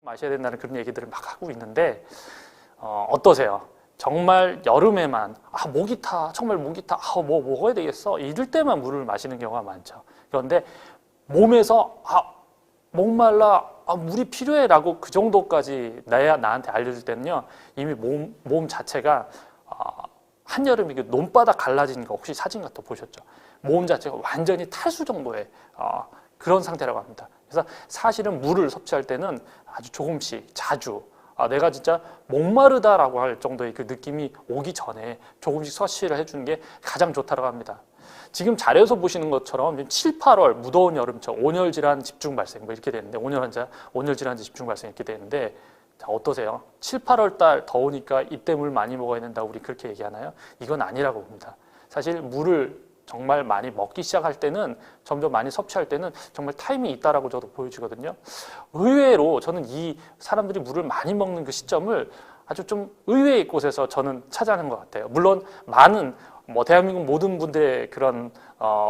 마셔야 된다는 그런 얘기들을 막 하고 있는데 어떠세요? 정말 여름에만 목이 타, 정말 목이 타, 뭐 먹어야 되겠어 이럴 때만 물을 마시는 경우가 많죠. 그런데 몸에서 목말라, 물이 필요해 라고 그 정도까지 나한테 알려줄 때는요, 이미 몸 자체가 한여름에 논바닥 갈라지는 거 혹시 사진 같은 거 보셨죠? 몸 자체가 완전히 탈수 정도의 그런 상태라고 합니다. 그래서 사실은 물을 섭취할 때는 아주 조금씩 자주 내가 진짜 목마르다라고 할 정도의 그 느낌이 오기 전에 조금씩 섭취를 해주는 게 가장 좋다고 합니다. 지금 자료에서 보시는 것처럼 7, 8월 무더운 여름철 온열 질환 집중 발생 뭐 이렇게 되는데 온열 질환 집중 발생 이렇게 되는데 자, 어떠세요? 7, 8월 달 더우니까 이때 물 많이 먹어야 된다고 우리 그렇게 얘기하나요? 이건 아니라고 봅니다. 사실 물을 정말 많이 먹기 시작할 때는 점점 많이 섭취할 때는 정말 타임이 있다라고 저도 보여지거든요. 의외로 저는 이 사람들이 물을 많이 먹는 그 시점을 아주 좀 의외의 곳에서 저는 찾아낸 것 같아요. 물론 많은 대한민국 모든 분들의 그런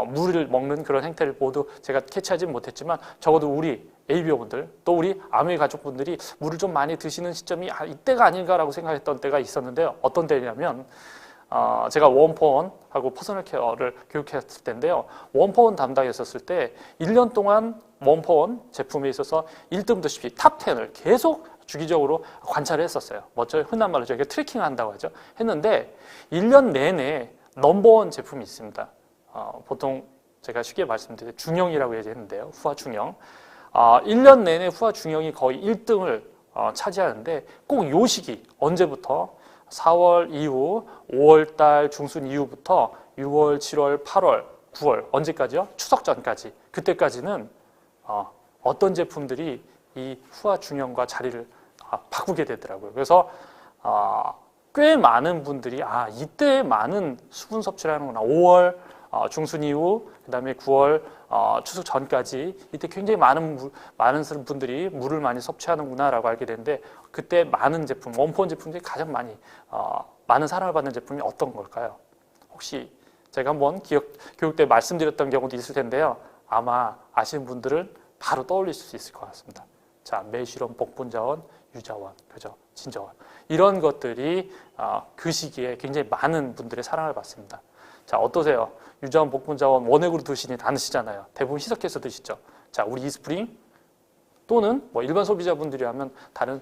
물을 먹는 그런 행태를 모두 제가 캐치하지는 못했지만 적어도 우리 ABO분들 또 우리 아메이 가족분들이 물을 좀 많이 드시는 시점이 이때가 아닌가라고 생각했던 때가 있었는데요. 어떤 때냐면 제가 원포원하고 퍼스널 케어를 교육했을 때인데요. 원포원 담당했었을 때 1년 동안 원포원 제품에 있어서 1등부터 10위 탑 10을 계속 주기적으로 관찰을 했었어요. 뭐죠? 흔한 말로 저희가 트래킹 한다고 하죠. 했는데 1년 내내 넘버원 제품이 있습니다. 보통 제가 쉽게 말씀드리면 중형이라고 얘기했는데요. 후하 중형. 1년 내내 후하 중형이 거의 1등을 차지하는데 꼭 요 시기 언제부터 4월 이후 5월 달 중순 이후부터 6월, 7월, 8월, 9월 언제까지요? 추석 전까지. 그때까지는 어떤 제품들이 이 후하 중형과 자리를 바꾸게 되더라고요. 그래서 꽤 많은 분들이 이때 많은 수분 섭취를 하는구나. 5월 중순 이후 그다음에 9월 추석 전까지 이때 굉장히 많은 분들이 물을 많이 섭취하는구나라고 알게 되는데 그때 많은 제품, 원포원 제품들이 가장 많은 사랑을 받는 제품이 어떤 걸까요? 혹시 제가 한번 교육 때 말씀드렸던 경우도 있을 텐데요. 아마 아시는 분들은 바로 떠올릴 수 있을 것 같습니다. 자, 매실원, 복분자원, 유자원, 그죠? 진저원 이런 것들이 그 시기에 굉장히 많은 분들의 사랑을 받습니다. 자, 어떠세요? 유자원, 복분자원 원액으로 드시니 않으시잖아요. 대부분 희석해서 드시죠. 자, 우리 이스프링 또는 일반 소비자분들이 하면 다른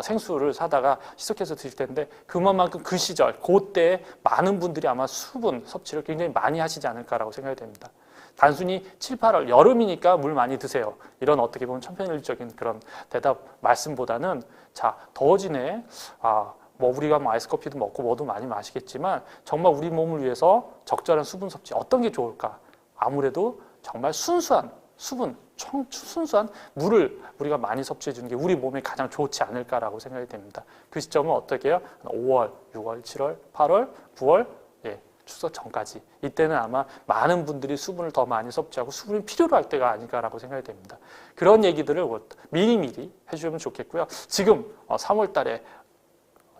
생수를 사다가 희석해서 드실 텐데 그만큼 그 시절, 그때 많은 분들이 아마 수분 섭취를 굉장히 많이 하시지 않을까라고 생각이 됩니다. 단순히 7, 8월 여름이니까 물 많이 드세요. 이런 어떻게 보면 천편일적인 그런 대답 말씀보다는 자, 더워지네. 우리가 아이스 커피도 먹고 뭐도 많이 마시겠지만 정말 우리 몸을 위해서 적절한 수분 섭취 어떤 게 좋을까? 아무래도 정말 순수한 수분, 순수한 물을 우리가 많이 섭취해 주는 게 우리 몸에 가장 좋지 않을까라고 생각이 됩니다. 그 시점은 어떻게 해요? 5월, 6월, 7월, 8월, 9월, 추석 전까지. 이때는 아마 많은 분들이 수분을 더 많이 섭취하고 수분이 필요로 할 때가 아닐까라고 생각이 됩니다. 그런 얘기들을 미리미리 해주면 좋겠고요. 지금 3월 달에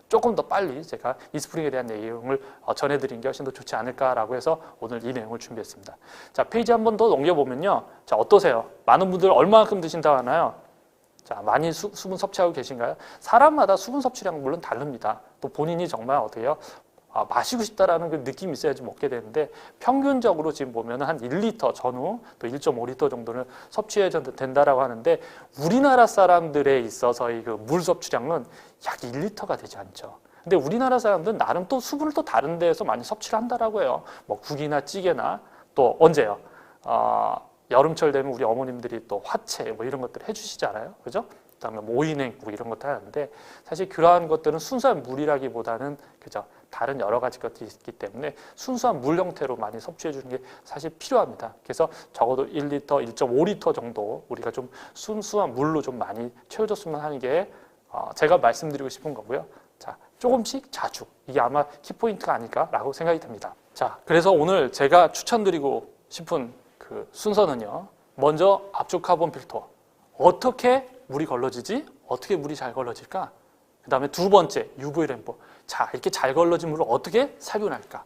조금 더 빨리 제가 이스프링에 대한 내용을 전해드린 게 훨씬 더 좋지 않을까라고 해서 오늘 이 내용을 준비했습니다. 자, 페이지 한 번 더 넘겨보면요. 자, 어떠세요? 많은 분들 얼마만큼 드신다고 하나요? 자, 많이 수분 섭취하고 계신가요? 사람마다 수분 섭취량 물론 다릅니다. 또 본인이 정말 어때요? 마시고 싶다라는 그 느낌이 있어야지 먹게 되는데 평균적으로 지금 보면 한 1리터 전후 또 1.5리터 정도는 섭취해야 된다라고 하는데 우리나라 사람들에 있어서의 그 물 섭취량은 약 1리터가 되지 않죠. 근데 우리나라 사람들은 나름 또 수분을 또 다른 데에서 많이 섭취를 한다라고 해요. 국이나 찌개나 또 언제요? 여름철 되면 우리 어머님들이 또 화채 이런 것들 해주시잖아요. 그죠? 그다음에 오이냉국 이런 것도 하는데 사실 그러한 것들은 순수한 물이라기보다는 그죠? 다른 여러 가지 것들이 있기 때문에 순수한 물 형태로 많이 섭취해 주는 게 사실 필요합니다. 그래서 적어도 1리터, 1.5리터 정도 우리가 좀 순수한 물로 좀 많이 채워줬으면 하는 게 제가 말씀드리고 싶은 거고요. 자, 조금씩 자주. 이게 아마 키포인트가 아닐까라고 생각이 듭니다. 자, 그래서 오늘 제가 추천드리고 싶은 그 순서는요. 먼저 압축 카본 필터. 어떻게 물이 걸러지지? 어떻게 물이 잘 걸러질까? 그 다음에 두 번째, UV 램프. 자, 이렇게 잘 걸러진 물을 어떻게 살균할까?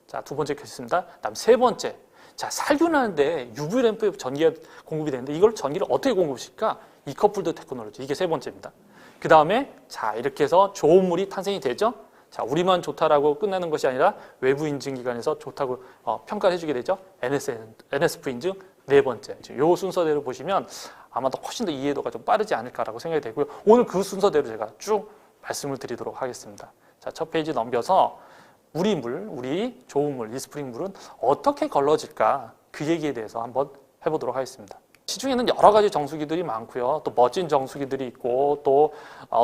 자, 두 번째 겠습니다. 그 다음 세 번째. 자, 살균하는데 UV 램프에 전기가 공급이 되는데 이걸 전기를 어떻게 공급시킬까? 이커플드 테크놀로지, 이게 세 번째입니다. 그 다음에 자 이렇게 해서 좋은 물이 탄생이 되죠. 자 우리만 좋다라고 끝나는 것이 아니라 외부 인증기관에서 좋다고 평가를 해주게 되죠. NSF 인증 네 번째. 이 순서대로 보시면 아마도 훨씬 더 이해도가 좀 빠르지 않을까라고 생각이 되고요. 오늘 그 순서대로 제가 쭉 말씀을 드리도록 하겠습니다. 자, 첫 페이지 넘겨서 우리 물, 우리 좋은 물, 이스프링 물은 어떻게 걸러질까 그 얘기에 대해서 한번 해보도록 하겠습니다. 시중에는 여러 가지 정수기들이 많고요. 또 멋진 정수기들이 있고 또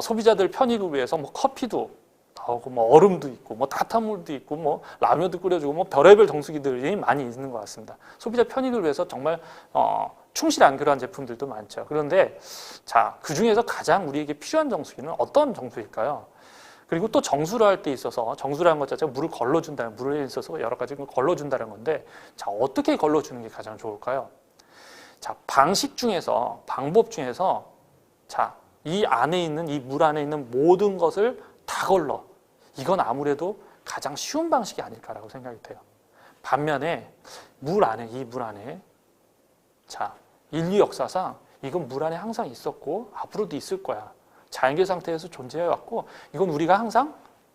소비자들 편익을 위해서 뭐 커피도 나오고 뭐 얼음도 있고 뭐 따뜻한 물도 있고 뭐 라면도 끓여주고 뭐 별의별 정수기들이 많이 있는 것 같습니다. 소비자 편익을 위해서 정말 충실한 그러한 제품들도 많죠. 그런데 자, 그 중에서 가장 우리에게 필요한 정수기는 어떤 정수일까요? 그리고 또 정수를 할 때 있어서 정수라는 것 자체가 물을 걸러준다는, 물에 있어서 여러 가지 걸러준다는 건데 자, 어떻게 걸러주는 게 가장 좋을까요? 자, 방법 중에서 자, 이 안에 있는 이 물 안에 있는 모든 것을 다 걸러. 이건 아무래도 가장 쉬운 방식이 아닐까라고 생각이 돼요. 반면에 이 물 안에 자, 인류 역사상 이건 물 안에 항상 있었고 앞으로도 있을 거야. 자연계 상태에서 존재해왔고 이건 우리가 항상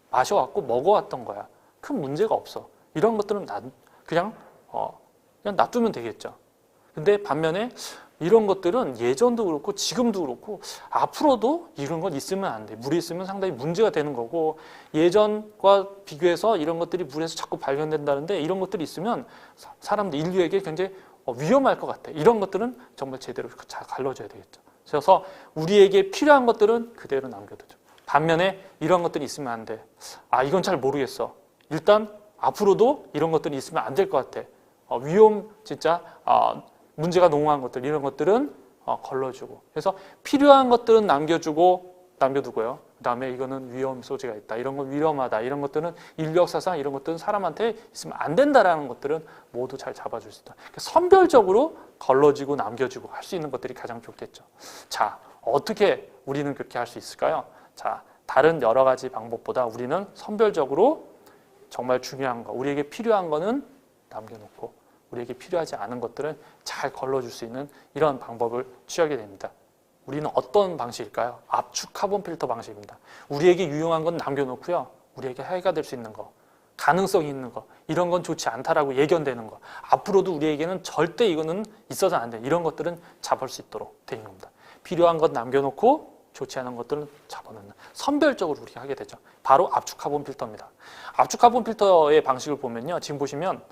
마셔왔고 먹어왔던 거야. 큰 문제가 없어. 이런 것들은 그냥 놔두면 되겠죠. 근데 반면에 이런 것들은 예전도 그렇고 지금도 그렇고 앞으로도 이런 건 있으면 안 돼. 물이 있으면 상당히 문제가 되는 거고 예전과 비교해서 이런 것들이 물에서 자꾸 발견된다는데 이런 것들이 있으면 사람들 인류에게 굉장히 위험할 것 같아. 이런 것들은 정말 제대로 잘 갈라줘야 되겠죠. 그래서 우리에게 필요한 것들은 그대로 남겨두죠. 반면에 이런 것들이 있으면 안 돼. 아, 이건 잘 모르겠어. 일단 앞으로도 이런 것들이 있으면 안 될 것 같아. 진짜 문제가 농후한 것들, 이런 것들은 걸러주고. 그래서 필요한 것들은 남겨두고요. 그 다음에 이거는 위험 소지가 있다. 이런 건 위험하다. 이런 것들은 인류 역사상 이런 것들은 사람한테 있으면 안 된다라는 것들은 모두 잘 잡아줄 수 있다. 그러니까 선별적으로 걸러지고 남겨주고 할 수 있는 것들이 가장 좋겠죠. 자, 어떻게 우리는 그렇게 할 수 있을까요? 자, 다른 여러 가지 방법보다 우리는 선별적으로 정말 중요한 거, 우리에게 필요한 거는 남겨놓고 우리에게 필요하지 않은 것들은 잘 걸러줄 수 있는 이런 방법을 취하게 됩니다. 우리는 어떤 방식일까요? 압축 카본 필터 방식입니다. 우리에게 유용한 건 남겨놓고요. 우리에게 해가 될 수 있는 거, 가능성이 있는 거, 이런 건 좋지 않다라고 예견되는 거, 앞으로도 우리에게는 절대 이거는 있어서 안 돼. 이런 것들은 잡을 수 있도록 되어 있는 겁니다. 필요한 것 남겨놓고 좋지 않은 것들은 잡아놓는, 선별적으로 우리가 하게 되죠. 바로 압축 카본 필터입니다. 압축 카본 필터의 방식을 보면요. 지금 보시면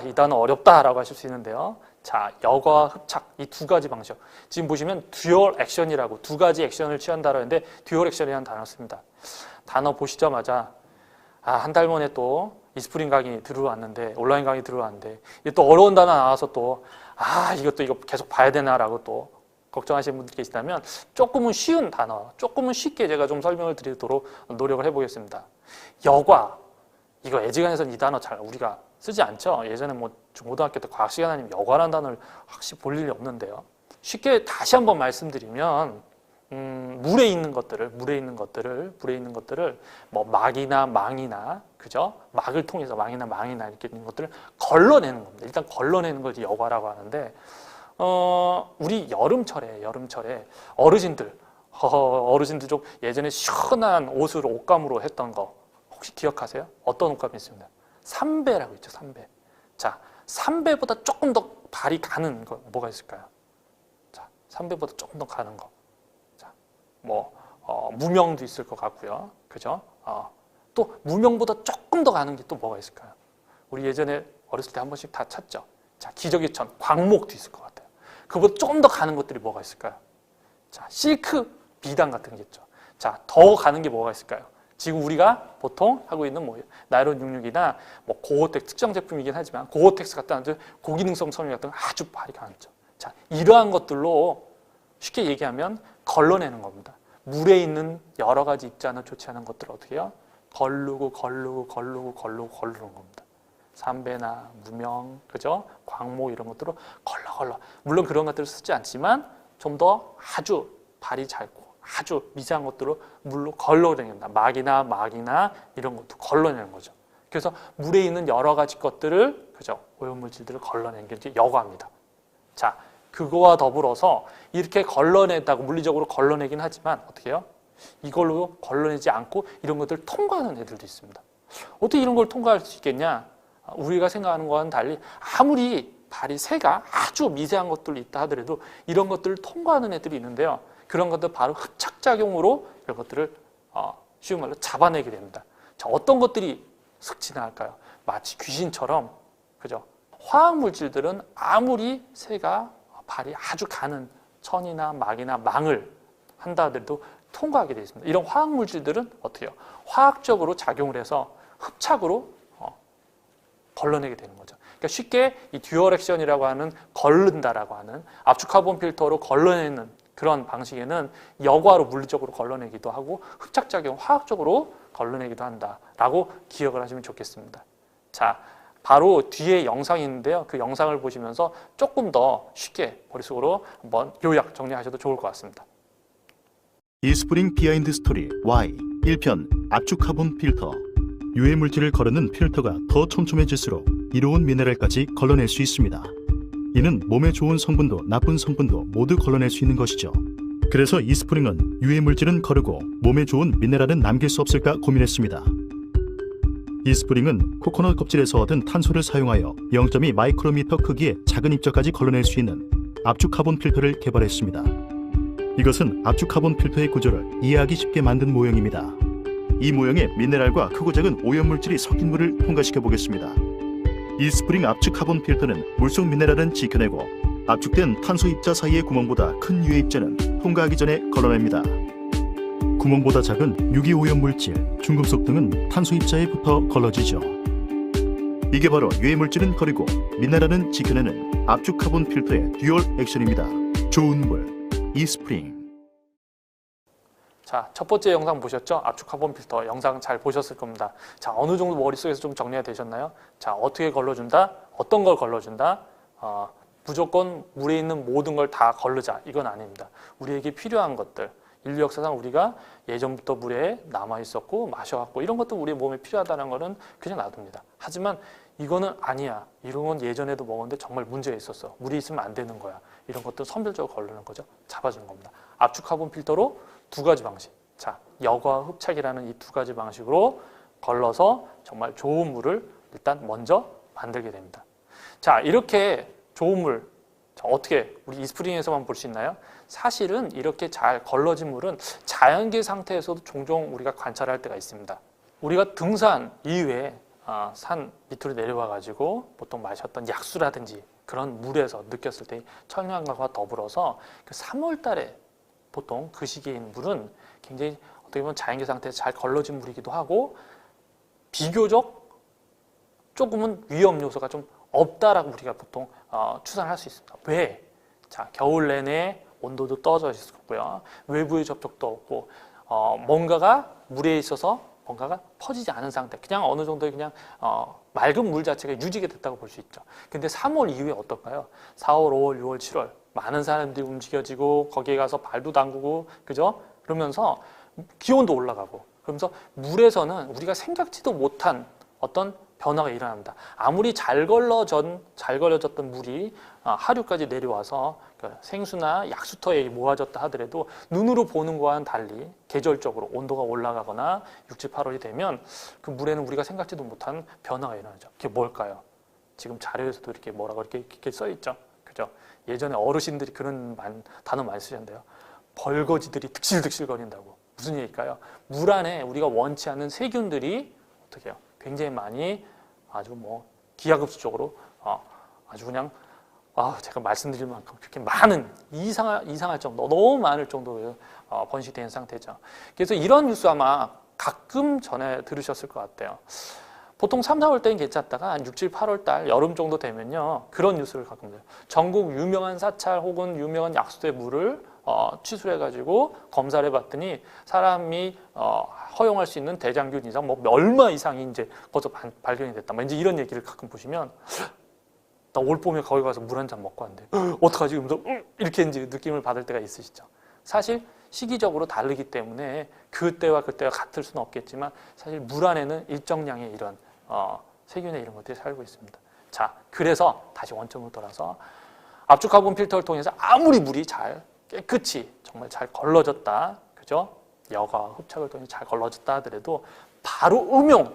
이 단어 어렵다라고 하실 수 있는데요. 자, 여과 흡착, 이 두 가지 방식. 지금 보시면 듀얼 액션이라고 두 가지 액션을 취한다라고 했는데 듀얼 액션이라는 단어를 씁니다. 단어 보시자마자 한 달 만에 또 이스프링 강의 들어왔는데, 온라인 강의 들어왔는데 또 어려운 단어 나와서 또 이거 계속 봐야 되나라고 또 걱정하시는 분들 계시다면 조금은 쉬운 단어, 조금은 쉽게 제가 좀 설명을 드리도록 노력을 해보겠습니다. 여과, 이거 애지간해서는 이 단어 잘 우리가 쓰지 않죠. 예전에 뭐 중고등학교 때 과학 시간 아니면 여과라는 단어를 확실히 볼 일이 없는데요. 쉽게 다시 한번 말씀드리면 물에 있는 것들을 뭐 막이나 망이나, 그죠? 막을 통해서 망이나 이렇게 있는 것들을 걸러내는 겁니다. 일단 걸러내는 걸 여과라고 하는데, 우리 여름철에 어르신들 좀 예전에 시원한 옷을 옷감으로 했던 거 혹시 기억하세요? 어떤 옷감이 있습니다. 삼배라고 있죠, 삼배. 자, 삼배보다 조금 더 발이 가는 거 뭐가 있을까요? 자, 삼배보다 조금 더 가는 거. 자, 무명도 있을 것 같고요. 그죠? 또 무명보다 조금 더 가는 게 또 뭐가 있을까요? 우리 예전에 어렸을 때 한 번씩 다 찾죠. 자, 기저귀 천, 광목도 있을 것 같아요. 그보다 조금 더 가는 것들이 뭐가 있을까요? 자, 실크 비단 같은 게 있죠. 자, 더 가는 게 뭐가 있을까요? 지금 우리가 보통 하고 있는 나일론 66이나 고어텍스 특정 제품이긴 하지만 고어텍스 같은 고기능성 섬유 같은 아주 발이 강하죠. 자, 이러한 것들로 쉽게 얘기하면 걸러내는 겁니다. 물에 있는 여러 가지 입지 않아 좋지 않은 것들을 어떻게 해요? 걸르는 겁니다. 삼배나 무명, 그죠? 광목 이런 것들로 걸러. 물론 그런 것들을 쓰지 않지만 좀 더 아주 발이 짧고 아주 미세한 것들로 물로 걸러내는 겁니다. 막이나 이런 것도 걸러내는 거죠. 그래서 물에 있는 여러 가지 것들을, 그죠? 오염물질들을 걸러내는 게 이제 여과입니다. 자, 그거와 더불어서 이렇게 걸러낸다고 물리적으로 걸러내긴 하지만 어떻게 해요? 이걸로 걸러내지 않고 이런 것들을 통과하는 애들도 있습니다. 어떻게 이런 걸 통과할 수 있겠냐? 우리가 생각하는 것과는 달리 아무리 발이 새가 아주 미세한 것들이 있다 하더라도 이런 것들을 통과하는 애들이 있는데요. 그런 것들 바로 흡착작용으로 이런 것들을 쉬운 말로 잡아내게 됩니다. 자, 어떤 것들이 슥지나갈까요? 마치 귀신처럼, 그죠? 화학 물질들은 아무리 새가 발이 아주 가는 천이나 막이나 망을 한다 하더라도 통과하게 되어 있습니다. 이런 화학 물질들은 어떻게 해요? 화학적으로 작용을 해서 흡착으로 걸러내게 되는 거죠. 그러니까 쉽게 이 듀얼 액션이라고 하는 걸른다라고 하는 압축 카본 필터로 걸러내는 그런 방식에는 역화로 물리적으로 걸러내기도 하고 흡착작용 화학적으로 걸러내기도 한다라고 기억을 하시면 좋겠습니다. 자, 바로 뒤에 영상이 있는데요. 그 영상을 보시면서 조금 더 쉽게 머릿속으로 한번 요약 정리하셔도 좋을 것 같습니다. 이스프링 비하인드 스토리 Y 1편 압축 카본 필터. 유해 물질을 걸르는 필터가 더 촘촘해질수록 이로운 미네랄까지 걸러낼 수 있습니다. 이는 몸에 좋은 성분도 나쁜 성분도 모두 걸러낼 수 있는 것이죠. 그래서 이스프링은 유해 물질은 거르고 몸에 좋은 미네랄은 남길 수 없을까 고민했습니다. 이스프링은 코코넛 껍질에서 얻은 탄소를 사용하여 0.2 마이크로미터 크기의 작은 입자까지 걸러낼 수 있는 압축 카본 필터를 개발했습니다. 이것은 압축 카본 필터의 구조를 이해하기 쉽게 만든 모형입니다. 이 모형에 미네랄과 크고 작은 오염물질이 섞인 물을 통과시켜 보겠습니다. 이스프링 압축 카본 필터는 물속 미네랄은 지켜내고 압축된 탄소 입자 사이의 구멍보다 큰 유해 입자는 통과하기 전에 걸러냅니다. 구멍보다 작은 유기 오염물질, 중금속 등은 탄소 입자에 붙어 걸러지죠. 이게 바로 유해 물질은 거리고 미네랄은 지켜내는 압축 카본 필터의 듀얼 액션입니다. 좋은 물, 이스프링. 자, 첫 번째 영상 보셨죠? 압축 카본 필터 영상 잘 보셨을 겁니다. 자, 어느 정도 머릿속에서 좀 정리가 되셨나요? 자, 어떻게 걸러준다? 어떤 걸 걸러준다? 무조건 물에 있는 모든 걸 다 걸르자. 이건 아닙니다. 우리에게 필요한 것들. 인류 역사상 우리가 예전부터 물에 남아 있었고 마셔왔고 이런 것도 우리 몸에 필요하다는 거는 그냥 놔둡니다. 하지만 이거는 아니야. 이런 건 예전에도 먹었는데 정말 문제가 있었어. 물이 있으면 안 되는 거야. 이런 것도 선별적으로 걸르는 거죠. 잡아주는 겁니다. 압축 카본 필터로 두 가지 방식. 자, 역화 흡착이라는 이 두 가지 방식으로 걸러서 정말 좋은 물을 일단 먼저 만들게 됩니다. 자, 이렇게 좋은 물, 자, 어떻게 우리 이스프링에서만 볼 수 있나요? 사실은 이렇게 잘 걸러진 물은 자연계 상태에서도 종종 우리가 관찰할 때가 있습니다. 우리가 등산 이후에 산 밑으로 내려와 가지고 보통 마셨던 약수라든지 그런 물에서 느꼈을 때 청량감과 더불어서 그 3월 달에 보통 그 시기에 있는 물은 굉장히 어떻게 보면 자연계 상태에서 잘 걸러진 물이기도 하고 비교적 조금은 위험 요소가 좀 없다라고 우리가 보통 추산을 할 수 있습니다. 왜? 자, 겨울 내내 온도도 떨어져 있었고요. 외부의 접촉도 없고 뭔가가 물에 있어서 뭔가가 퍼지지 않은 상태, 그냥 어느 정도의 그냥 맑은 물 자체가 유지가 됐다고 볼 수 있죠. 근데 3월 이후에 어떨까요? 4월, 5월, 6월, 7월 많은 사람들이 움직여지고 거기에 가서 발도 담그고 그죠? 그러면서 기온도 올라가고 그러면서 물에서는 우리가 생각지도 못한 어떤 변화가 일어납니다. 아무리 잘 걸러졌던 물이 하류까지 내려와서 생수나 약수터에 모아졌다 하더라도 눈으로 보는 것과는 달리 계절적으로 온도가 올라가거나 6, 7, 8월이 되면 그 물에는 우리가 생각지도 못한 변화가 일어나죠. 그게 뭘까요? 지금 자료에서도 이렇게 뭐라고 이렇게 써 있죠. 그죠? 예전에 어르신들이 그런 단어 많이 쓰셨는데요. 벌거지들이 득실득실거린다고. 무슨 얘기일까요? 물 안에 우리가 원치 않는 세균들이 어떻게 해요? 굉장히 많이 아주 뭐 기하급수적으로 아주 그냥 제가 말씀드릴 만큼 그렇게 많은 이상할 정도, 너무 많을 정도로 번식된 상태죠. 그래서 이런 뉴스 아마 가끔 전에 들으셨을 것 같아요. 보통 3, 4월 때는 괜찮다가 한 6, 7, 8월 달 여름 정도 되면요 그런 뉴스를 가끔 돼요. 전국 유명한 사찰 혹은 유명한 약수의 물을 취수해가지고 검사를 해봤더니 사람이 허용할 수 있는 대장균 이상 뭐 얼마 이상이 이제 벌써 발견이 됐다. 뭐 이제 이런 얘기를 가끔 보시면 나 올 봄에 거기 가서 물 한 잔 먹고 왔는데 어떡하지? 이렇게 이제 느낌을 받을 때가 있으시죠. 사실 시기적으로 다르기 때문에 그때와 같을 수는 없겠지만 사실 물 안에는 일정량의 이런 세균의 이런 것들이 살고 있습니다. 자, 그래서 다시 원점으로 돌아서 압축 카본 필터를 통해서 아무리 물이 잘 깨끗이 정말 잘 걸러졌다, 그죠? 여과와 흡착을 통해 잘 걸러졌다 하더라도 바로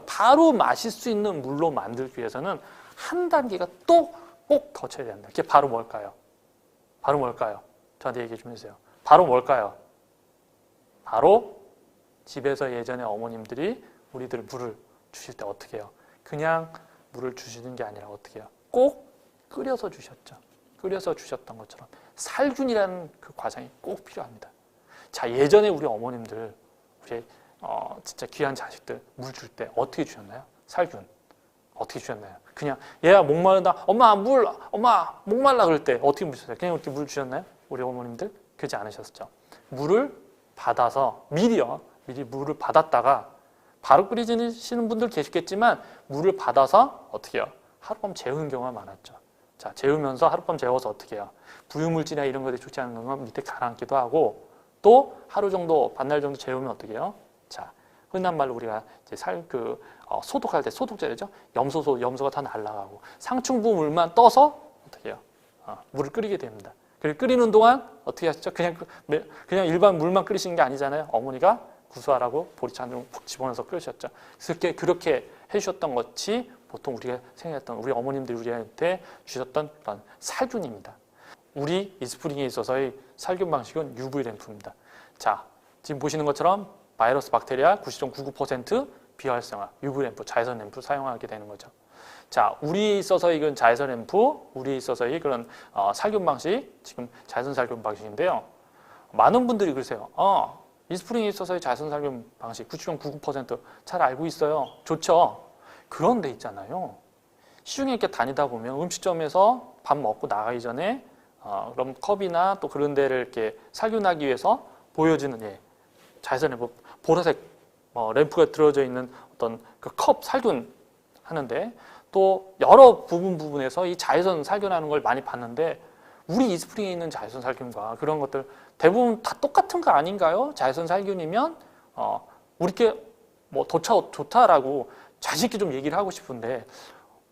바로 마실 수 있는 물로 만들기 위해서는 한 단계가 또 꼭 거쳐야 된다. 그게 바로 뭘까요? 바로 뭘까요? 저한테 얘기 좀 해주세요. 바로 뭘까요? 바로 집에서 예전에 어머님들이 우리들 물을 주실 때 어떻게 해요? 그냥 물을 주시는 게 아니라 어떻게 해요? 꼭 끓여서 주셨죠. 끓여서 주셨던 것처럼 살균이라는 그 과정이 꼭 필요합니다. 자, 예전에 우리 어머님들, 우리 진짜 귀한 자식들 물 줄 때 어떻게 주셨나요? 살균. 어떻게 주셨나요? 그냥 얘야 목마르다. 엄마 목말라 그럴 때 어떻게 물 주셨어요? 그냥 이렇게 물 주셨나요? 우리 어머님들? 그러지 않으셨죠. 물을 받아서 미리 물을 받았다가 바로 끓이시는 분들 계시겠지만 물을 받아서 어떻게 해요? 하룻밤 재우는 경우가 많았죠. 자, 재우면서 하룻밤 재워서 어떻게 해요? 부유물질이나 이런 것들이 좋지 않은 건 밑에 가라앉기도 하고 또 하루 정도, 반날 정도 재우면 어떻게 해요? 자, 흔한 말로 우리가 이제 소독할 때 소독제죠. 염소가 다 날아가고 상충부 물만 떠서 어떻게 해요? 물을 끓이게 됩니다. 그리고 끓이는 동안 어떻게 하시죠? 그냥 일반 물만 끓이시는 게 아니잖아요. 어머니가 구수하라고 보리찬을 푹 집어넣어서 끓이셨죠. 그렇게 해주셨던 것이 보통 우리가 생각했던 우리 어머님들이 우리한테 주셨던 그런 살균입니다. 우리 이스프링에 있어서의 살균 방식은 UV 램프입니다. 자, 지금 보시는 것처럼 바이러스 박테리아 90.99% 비활성화 UV 램프, 자외선 램프 사용하게 되는 거죠. 자, 우리 있어서의 그런 자외선 램프, 우리 있어서의 그런 살균 방식, 지금 자외선 살균 방식인데요. 많은 분들이 그러세요. 이스프링에 있어서의 자외선 살균 방식 90.99% 잘 알고 있어요. 좋죠. 그런데 있잖아요. 시중에 이렇게 다니다 보면 음식점에서 밥 먹고 나가기 전에 그럼 컵이나 또 그런 데를 이렇게 살균하기 위해서 보여지는 자외선 램프, 보라색 램프가 들어져 있는 어떤 그 컵 살균 하는데 또 여러 부분에서 이 자외선 살균하는 걸 많이 봤는데 우리 이스프링에 있는 자외선 살균과 그런 것들 대부분 다 똑같은 거 아닌가요? 자외선 살균이면 우리께 뭐 좋다라고 자신 있게 좀 얘기를 하고 싶은데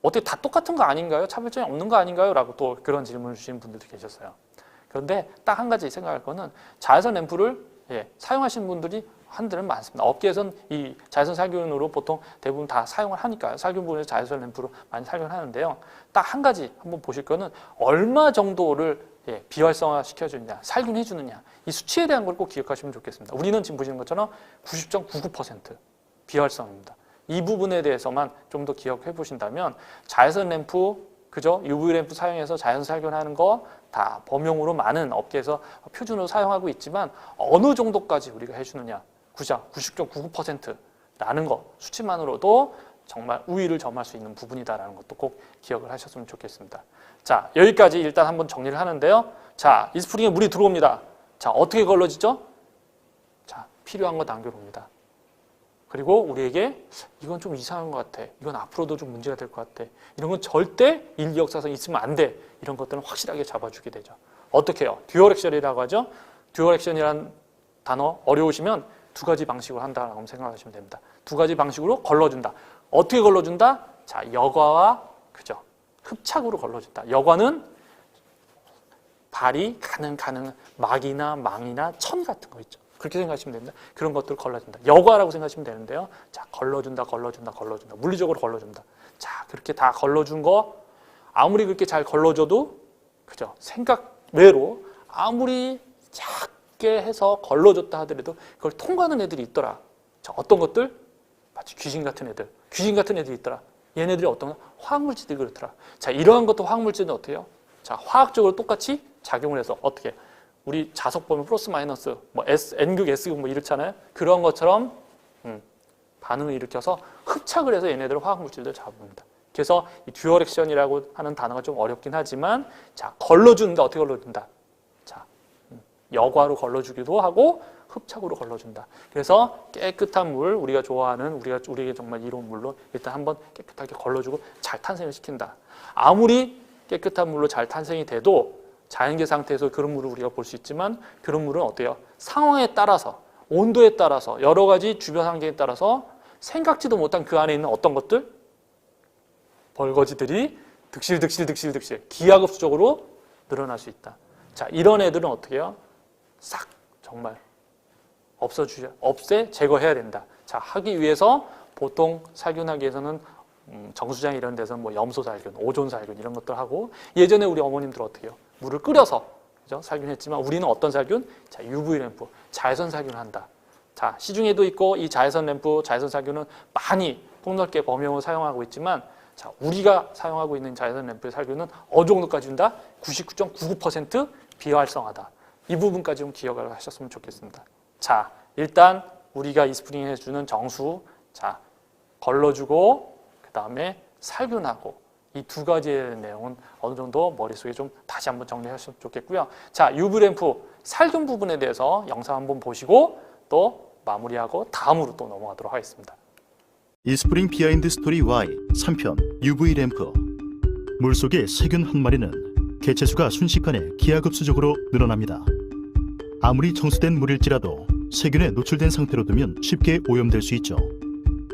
어떻게 다 똑같은 거 아닌가요? 차별점이 없는 거 아닌가요? 라고 또 그런 질문을 주시는 분들도 계셨어요. 그런데 딱 한 가지 생각할 거는 자외선 램프를 사용하시는 분들이 한들은 많습니다. 업계에서는 이 자외선 살균으로 보통 대부분 다 사용을 하니까요. 살균 부분에서 자외선 램프로 많이 살균하는데요. 딱 한 가지 한번 보실 거는 얼마 정도를 비활성화 시켜주느냐, 살균해 주느냐 이 수치에 대한 걸 꼭 기억하시면 좋겠습니다. 우리는 지금 보시는 것처럼 90.99% 비활성입니다. 이 부분에 대해서만 좀 더 기억해 보신다면 자외선 램프, 그죠? UV 램프 사용해서 자외선 살균하는 거 다 범용으로 많은 업계에서 표준으로 사용하고 있지만 어느 정도까지 우리가 해주느냐, 90.99%라는 거 수치만으로도 정말 우위를 점할 수 있는 부분이다라는 것도 꼭 기억을 하셨으면 좋겠습니다. 자, 여기까지 일단 한번 정리를 하는데요. 자, 이스프링에 물이 들어옵니다. 자, 어떻게 걸러지죠? 자, 필요한 거 남겨놓습니다. 그리고 우리에게 이건 좀 이상한 것 같아. 이건 앞으로도 좀 문제가 될 것 같아. 이런 건 절대 인리 역사상 있으면 안 돼. 이런 것들은 확실하게 잡아주게 되죠. 어떻게 해요? 듀얼 액션이라고 하죠. 듀얼 액션이라는 단어 어려우시면 두 가지 방식으로 한다라고 생각하시면 됩니다. 두 가지 방식으로 걸러준다. 어떻게 걸러준다? 자, 여과와 그죠? 흡착으로 걸러준다. 여과는 발이 가는 막이나 망이나 천 같은 거 있죠. 그렇게 생각하시면 됩니다. 그런 것들을 걸러준다. 여과라고 생각하시면 되는데요. 자, 걸러준다. 물리적으로 걸러준다. 자, 그렇게 다 걸러준 거 아무리 그렇게 잘 걸러줘도 그죠? 생각 외로 아무리 작게 해서 걸러줬다 하더라도 그걸 통과하는 애들이 있더라. 자, 어떤 것들? 마치 귀신 같은 애들이 있더라. 얘네들이 어떤 화학물질들이 그렇더라. 자, 이러한 것도 화학물질은 어떻게 해요? 자, 화학적으로 똑같이 작용을 해서 어떻게 우리 자석 보면 플러스 마이너스 뭐 N극 S극 뭐 이렇잖아요. 그런 것처럼 반응을 일으켜서 흡착을 해서 얘네들을 화학물질들 잡습니다. 그래서 이 듀얼 액션이라고 하는 단어가 좀 어렵긴 하지만 자, 걸러준다. 어떻게 걸러준다? 자, 여과로 걸러주기도 하고 흡착으로 걸러준다. 그래서 깨끗한 물, 우리가 좋아하는 우리에게 정말 이로운 물로 일단 한번 깨끗하게 걸러주고 잘 탄생을 시킨다. 아무리 깨끗한 물로 잘 탄생이 돼도 자연계 상태에서 그런 물을 우리가 볼 수 있지만 그런 물은 어때요? 상황에 따라서, 온도에 따라서, 여러 가지 주변 환경에 따라서 생각지도 못한 그 안에 있는 어떤 것들? 벌거지들이 득실 기하급수적으로 늘어날 수 있다. 자, 이런 애들은 어떻게 해요? 싹 정말 제거해야 된다. 자, 하기 위해서 보통 살균하기 위해서는 정수장 이런 데서는 뭐 염소살균, 오존살균 이런 것들 하고, 예전에 우리 어머님들 어떻게 해요? 물을 끓여서 그죠? 살균했지만 우리는 어떤 살균? 자, UV 램프, 자외선 살균을 한다. 자, 시중에도 있고 이 자외선 램프, 자외선 살균은 많이 폭넓게 범용을 사용하고 있지만, 자, 우리가 사용하고 있는 자외선 램프의 살균은 어느 정도까지 준다? 99.99% 비활성화다. 이 부분까지 좀 기억을 하셨으면 좋겠습니다. 자, 일단 우리가 이스프링이 해주는 정수, 자, 걸러주고 그 다음에 살균하고, 이 두 가지의 내용은 어느 정도 머릿속에 좀 다시 한번 정리하셨으면 좋겠고요. 자, UV 램프 살균 부분에 대해서 영상 한번 보시고 또 마무리하고 다음으로 또 넘어가도록 하겠습니다. 이스프링 비하인드 스토리 Y 3편 UV 램프. 물속의 세균 한 마리는 개체수가 순식간에 기하급수적으로 늘어납니다. 아무리 정수된 물일지라도 세균에 노출된 상태로 두면 쉽게 오염될 수 있죠.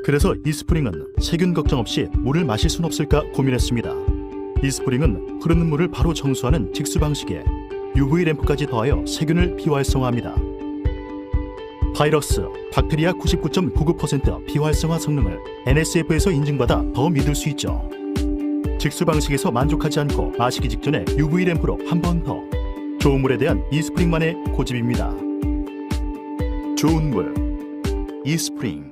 그래서 이스프링은 세균 걱정 없이 물을 마실 순 없을까 고민했습니다. 이스프링은 흐르는 물을 바로 정수하는 직수 방식에 UV 램프까지 더하여 세균을 비활성화합니다. 바이러스, 박테리아 99.99% 비활성화 성능을 NSF에서 인증받아 더 믿을 수 있죠. 직수 방식에서 만족하지 않고 마시기 직전에 UV 램프로 한 번 더. 좋은 물에 대한 이스프링만의 고집입니다. 좋은 물, 이스프링.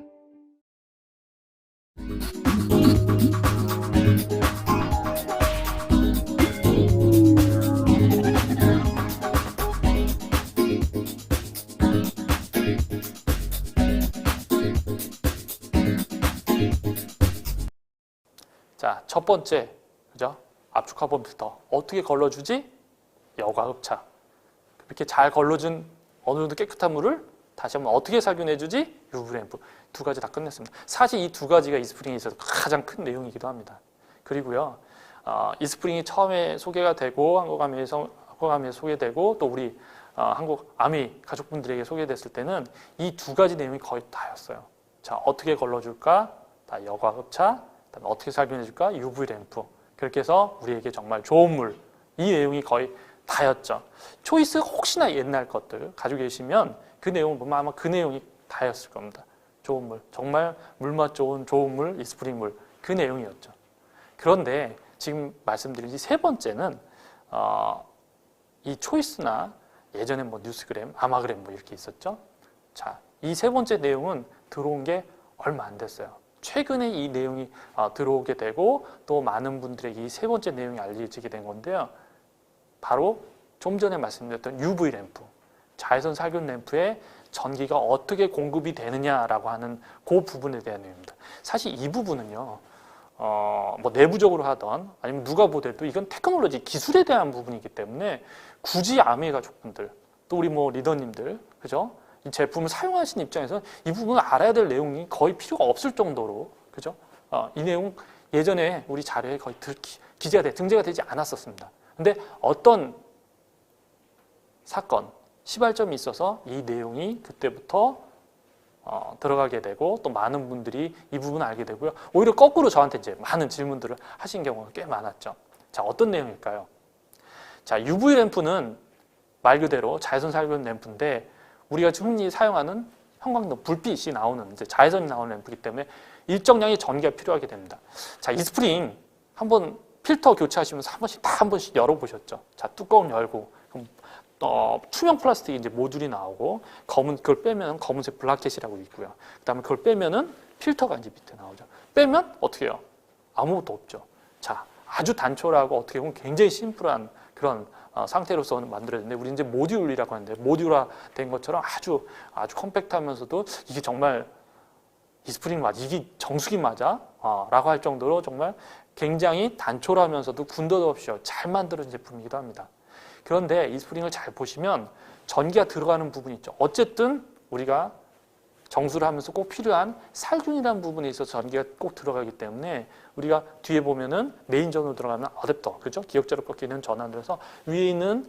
자, 첫 번째, 그죠? 압축 카본 필터 어떻게 걸러주지? 여과 흡착. 이렇게 잘 걸러준 어느 정도 깨끗한 물을 다시 한번 어떻게 살균해주지? UV 램프. 두 가지 다 끝냈습니다. 사실 이 두 가지가 이스프링에 있어서 가장 큰 내용이기도 합니다. 그리고요, 이스프링이 처음에 소개가 되고 한국암에서 소개되고 또 우리 한국 아미 가족분들에게 소개됐을 때는 이 두 가지 내용이 거의 다였어요. 자, 어떻게 걸러줄까? 다 여과 흡착. 그다음에 어떻게 살균해줄까? UV 램프. 그렇게 해서 우리에게 정말 좋은 물, 이 내용이 거의 다였죠. 초이스 혹시나 옛날 것들 가지고 계시면 그 내용을 보면 아마 그 내용이 다였을 겁니다. 좋은 물, 정말 물맛 좋은 좋은 물, 이스프링 물, 그 내용이었죠. 그런데 지금 말씀드린 이 세 번째는 이 초이스나 예전에 뭐 뉴스그램, 아마그램 뭐 이렇게 있었죠. 자, 이 세 번째 내용은 들어온 게 얼마 안 됐어요. 최근에 이 내용이 들어오게 되고 또 많은 분들에게 이 세 번째 내용이 알려지게 된 건데요. 바로 좀 전에 말씀드렸던 UV 램프, 자외선 살균 램프에 전기가 어떻게 공급이 되느냐라고 하는 그 부분에 대한 내용입니다. 사실 이 부분은요, 뭐 내부적으로 하던 아니면 누가 보더라도 이건 테크놀로지, 기술에 대한 부분이기 때문에 굳이 아미 가족분들, 또 우리 뭐 리더님들, 그죠? 이 제품을 사용하시는 입장에서 이 부분을 알아야 될 내용이 거의 필요가 없을 정도로, 그죠? 이 내용 예전에 우리 자료에 거의 등재가 되지 않았었습니다. 근데 어떤 사건, 시발점이 있어서 이 내용이 그때부터 들어가게 되고 또 많은 분들이 이 부분을 알게 되고요. 오히려 거꾸로 저한테 이제 많은 질문들을 하신 경우가 꽤 많았죠. 자, 어떤 내용일까요? 자, UV 램프는 말 그대로 자외선 살균 램프인데 우리가 흔히 사용하는 형광등, 불빛이 나오는 이제 자외선이 나오는 램프이기 때문에 일정량의 전기가 필요하게 됩니다. 자, 이스프링 한번 필터 교체하시면서 한 번씩 열어보셨죠? 자, 뚜껑 열고 그럼 투명 플라스틱 이제 모듈이 나오고 그걸 빼면 검은색 블라켓이라고 있고요. 그다음에 그걸 빼면은 필터가 이제 밑에 나오죠. 빼면 어떻게 해요? 아무것도 없죠. 자, 아주 단촐하고 어떻게 보면 굉장히 심플한 그런 상태로서 만들어졌는데 우리 이제 모듈이라고 하는데 모듈화 된 것처럼 아주 컴팩트하면서도 이게 정말 이스프링 맞아? 이게 정수기 맞아? 라고 할 정도로 정말 굉장히 단촐하면서도 군더더 없이 잘 만들어진 제품이기도 합니다. 그런데 이스프링을 잘 보시면 전기가 들어가는 부분이 있죠. 어쨌든 우리가 정수를 하면서 꼭 필요한 살균이라는 부분에 있어서 전기가 꼭 들어가기 때문에 우리가 뒤에 보면은 메인전으로 들어가는 어댑터, 그죠? 기역자로 꺾이는 전환을 해서 위에 있는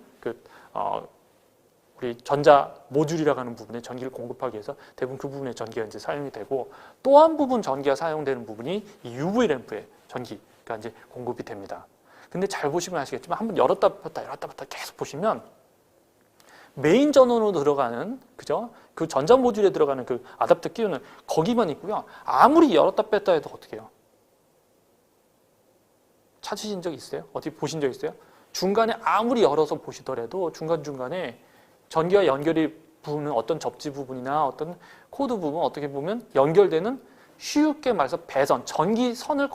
우리 전자 모듈이라고 하는 부분에 전기를 공급하기 위해서 대부분 그 부분에 전기가 이제 사용이 되고 또 한 부분 전기가 사용되는 부분이 이 UV 램프에 전기가 이제 공급이 됩니다. 근데 잘 보시면 아시겠지만 한번 열었다 폈다 계속 보시면 메인 전원으로 들어가는 그죠? 그 전자 모듈에 들어가는 그 아답터 끼우는 거기만 있고요. 아무리 열었다 뺐다 해도 어떻게 해요? 찾으신 적 있어요? 어디 보신 적 있어요? 중간에 아무리 열어서 보시더라도 중간중간에 전기와 연결이 부분은 어떤 접지 부분이나 어떤 코드 부분 어떻게 보면 연결되는 쉽게 말해서 배선, 전기선을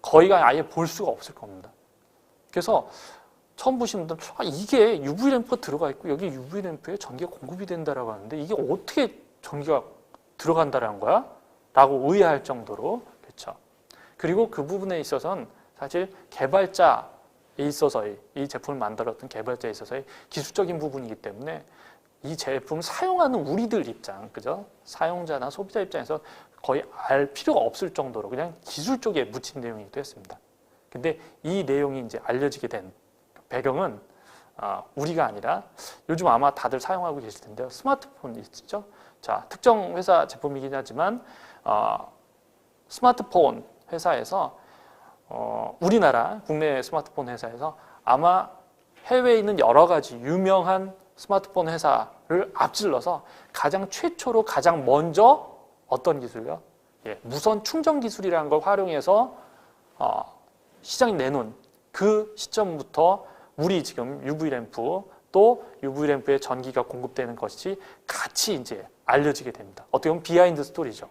거의가 아예 볼 수가 없을 겁니다. 그래서 처음 보시는 분들은 이게 UV 램프가 들어가 있고 여기 UV 램프에 전기가 공급이 된다라고 하는데 이게 어떻게 전기가 들어간다라는 거야? 라고 의아할 정도로 그렇죠. 그리고 그 부분에 있어서는 사실 개발자에 있어서의 이 제품을 만들었던 개발자에 있어서의 기술적인 부분이기 때문에 이 제품을 사용하는 우리들 입장, 그죠? 사용자나 소비자 입장에서 거의 알 필요가 없을 정도로 그냥 기술 쪽에 묻힌 내용이기도 했습니다. 근데 이 내용이 이제 알려지게 된 배경은 우리가 아니라 요즘 아마 다들 사용하고 계실 텐데요. 스마트폰 있죠? 자, 특정 회사 제품이긴 하지만 스마트폰 회사에서 우리나라 국내 스마트폰 회사에서 아마 해외에 있는 여러 가지 유명한 스마트폰 회사를 앞질러서 가장 최초로 가장 먼저 어떤 기술이요? 무선 충전 기술이라는 걸 활용해서 시장에 내놓은 그 시점부터 우리 지금 UV 램프 또 UV 램프에 전기가 공급되는 것이 같이 이제 알려지게 됩니다. 어떻게 보면 비하인드 스토리죠.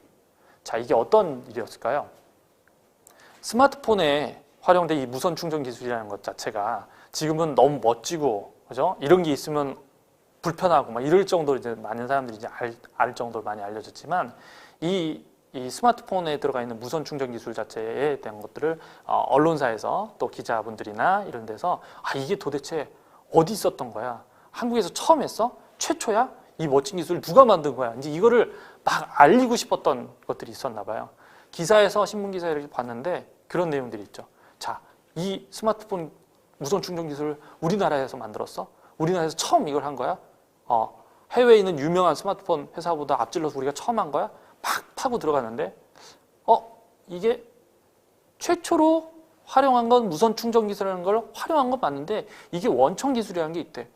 자, 이게 어떤 일이었을까요? 스마트폰에 활용된 이 무선 충전 기술이라는 것 자체가 지금은 너무 멋지고, 그죠? 이런 게 있으면 불편하고 막 이럴 정도로 이제 많은 사람들이 이제 알 정도로 많이 알려졌지만 이 스마트폰에 들어가 있는 무선 충전 기술 자체에 대한 것들을 언론사에서 또 기자분들이나 이런 데서 이게 도대체 어디 있었던 거야? 한국에서 처음 했어? 최초야? 이 멋진 기술을 누가 만든 거야? 이제 이거를 막 알리고 싶었던 것들이 있었나 봐요. 기사에서 신문 기사에 이렇게 봤는데 그런 내용들이 있죠. 자, 이 스마트폰 무선 충전 기술을 우리나라에서 만들었어? 우리나라에서 처음 이걸 한 거야? 해외에 있는 유명한 스마트폰 회사보다 앞질러서 우리가 처음 한 거야? 팍 파고 들어갔는데 이게 최초로 활용한 건 무선 충전 기술이라는 걸 활용한 건 맞는데 이게 원청 기술이라는 게 있대.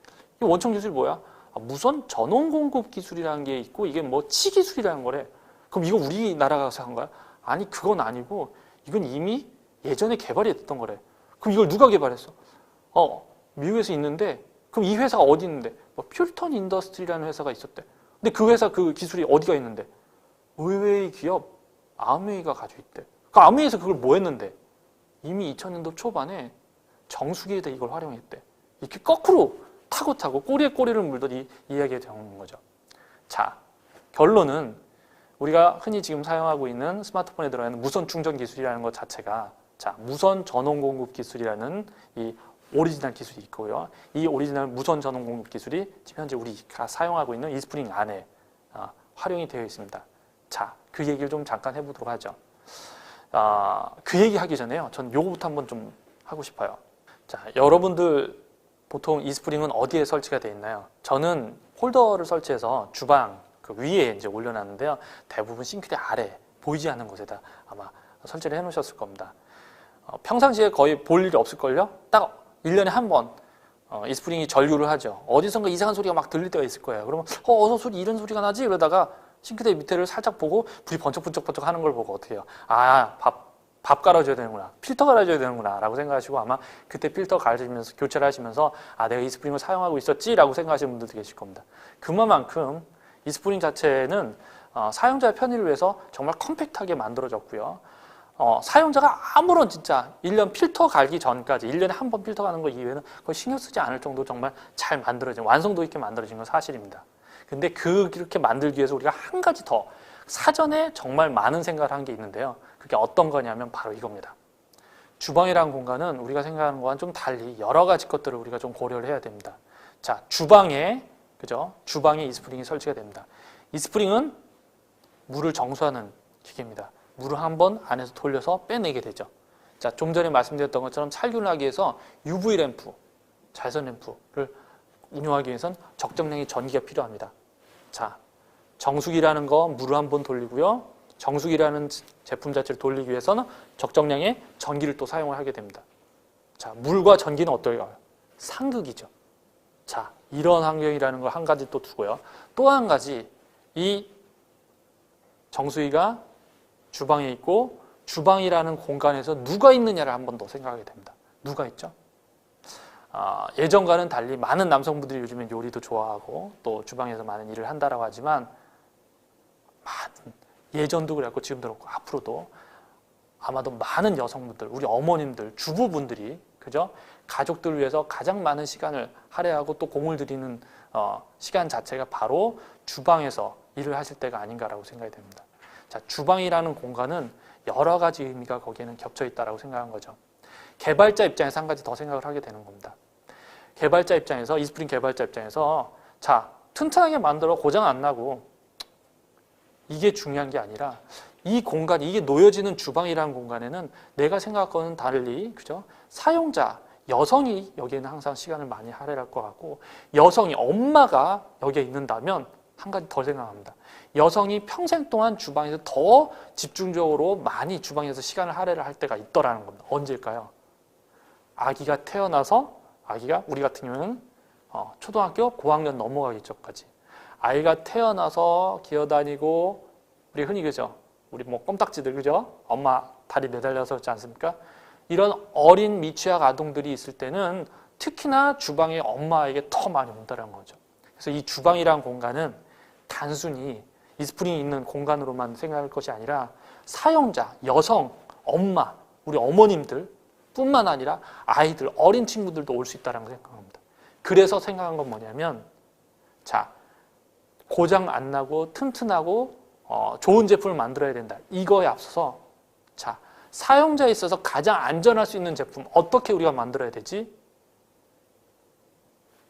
이 원청 기술이 뭐야? 무선 전원 공급 기술이라는 게 있고 이게 뭐 치 기술이라는 거래. 그럼 이거 우리나라가 한 거야? 아니, 그건 아니고 이건 이미 예전에 개발이 됐던 거래. 그럼 이걸 누가 개발했어? 미국에서 있는데 그럼 이 회사가 어디 있는데? 퓨턴 인더스트리라는 회사가 있었대. 근데 그 회사 그 기술이 어디가 있는데? 의외의 기업 아메이가 가지고 있대. 그 아메이에서 그걸 뭐 했는데? 이미 2000년도 초반에 정수기에다 이걸 활용했대. 이렇게 거꾸로 타고 꼬리에 꼬리를 물더니 이야기가 되는 거죠. 자, 결론은 우리가 흔히 지금 사용하고 있는 스마트폰에 들어가는 무선 충전 기술이라는 것 자체가 무선 전원 공급 기술이라는 이 오리지널 기술이 있고요. 이 오리지널 무선 전원 공급 기술이 지금 현재 우리가 사용하고 있는 이스프링 안에 활용이 되어 있습니다. 자, 그 얘기를 좀 잠깐 해보도록 하죠. 그 얘기 하기 전에요. 전 요거부터 한번 좀 하고 싶어요. 자, 여러분들 보통 이스프링은 어디에 설치가 되어 있나요? 저는 홀더를 설치해서 주방 그 위에 이제 올려놨는데요. 대부분 싱크대 아래 보이지 않는 곳에다 아마 설치를 해놓으셨을 겁니다. 평상시에 거의 볼 일이 없을걸요? 딱 1년에 한 번 이스프링이 전류를 하죠. 어디선가 이상한 소리가 막 들릴 때가 있을 거예요. 그러면 어서 소리 이런 소리가 나지? 이러다가 싱크대 밑에를 살짝 보고 불이 번쩍번쩍 하는 걸 보고 어떻게 해요? 밥 갈아줘야 되는구나. 필터 갈아줘야 되는구나. 라고 생각하시고 아마 그때 필터 갈아주면서 교체를 하시면서 내가 이스프링을 사용하고 있었지? 라고 생각하시는 분들도 계실 겁니다. 그만큼 이스프링 자체는 사용자의 편의를 위해서 정말 컴팩트하게 만들어졌고요. 사용자가 아무런 진짜 1년 필터 갈기 전까지 1년에 한 번 필터 가는 거 이외에는 거의 신경 쓰지 않을 정도로 정말 잘 만들어진 완성도 있게 만들어진 건 사실입니다. 근데 그렇게 만들기 위해서 우리가 한 가지 더 사전에 정말 많은 생각을 한 게 있는데요. 그게 어떤 거냐면 바로 이겁니다. 주방이라는 공간은 우리가 생각하는 거와는 좀 달리 여러 가지 것들을 우리가 좀 고려를 해야 됩니다. 자, 주방에 이스프링이 설치가 됩니다. 이스프링은 물을 정수하는 기계입니다. 물을 한번 안에서 돌려서 빼내게 되죠. 자, 좀 전에 말씀드렸던 것처럼 살균을 하기 위해서 UV 램프, 자외선 램프를 운용하기 위해서는 적정량의 전기가 필요합니다. 자, 정수기라는 거 물을 한번 돌리고요. 정수기라는 제품 자체를 돌리기 위해서는 적정량의 전기를 또 사용을 하게 됩니다. 자, 물과 전기는 어떨까요? 상극이죠. 자, 이런 환경이라는 걸 한 가지 또 두고요. 또 한 가지, 이 정수희가 주방에 있고 주방이라는 공간에서 누가 있느냐를 한 번 더 생각하게 됩니다. 누가 있죠? 예전과는 달리 많은 남성분들이 요즘엔 요리도 좋아하고 또 주방에서 많은 일을 한다라고 하지만 예전도 그랬고 지금도 그렇고 앞으로도 아마도 많은 여성분들, 우리 어머님들, 주부분들이 그죠? 가족들을 위해서 가장 많은 시간을 할애하고 또 공을 들이는 시간 자체가 바로 주방에서 일을 하실 때가 아닌가라고 생각이 됩니다. 자, 주방이라는 공간은 여러 가지 의미가 거기에는 겹쳐 있다라고 생각한 거죠. 개발자 입장에서 한 가지 더 생각을 하게 되는 겁니다. 개발자 입장에서, 이스프링 개발자 입장에서 자, 튼튼하게 만들어 고장 안 나고 이게 중요한 게 아니라 이 공간, 이게 놓여지는 주방이라는 공간에는 내가 생각하고는 달리 그죠? 사용자, 여성이 여기에는 항상 시간을 많이 할애할 것 같고 여성이, 엄마가 여기에 있는다면 한 가지 더 생각합니다. 여성이 평생 동안 주방에서 더 집중적으로 많이 주방에서 시간을 할애를 할 때가 있더라는 겁니다. 언제일까요? 아기가 태어나서 아기가 우리 같은 경우는 초등학교 고학년 넘어가기 전까지 아이가 태어나서 기어다니고 우리 흔히 그죠? 우리 뭐 껌딱지들 그죠? 엄마 다리 매달려서 그렇지 않습니까? 이런 어린 미취학 아동들이 있을 때는 특히나 주방에 엄마에게 더 많이 온다는 거죠. 그래서 이 주방이라는 공간은 단순히 이스프링이 있는 공간으로만 생각할 것이 아니라 사용자, 여성, 엄마, 우리 어머님들 뿐만 아니라 아이들, 어린 친구들도 올 수 있다는 생각합니다. 그래서 생각한 건 뭐냐면 자, 고장 안 나고 튼튼하고 좋은 제품을 만들어야 된다. 이거에 앞서서 자, 사용자에 있어서 가장 안전할 수 있는 제품 어떻게 우리가 만들어야 되지?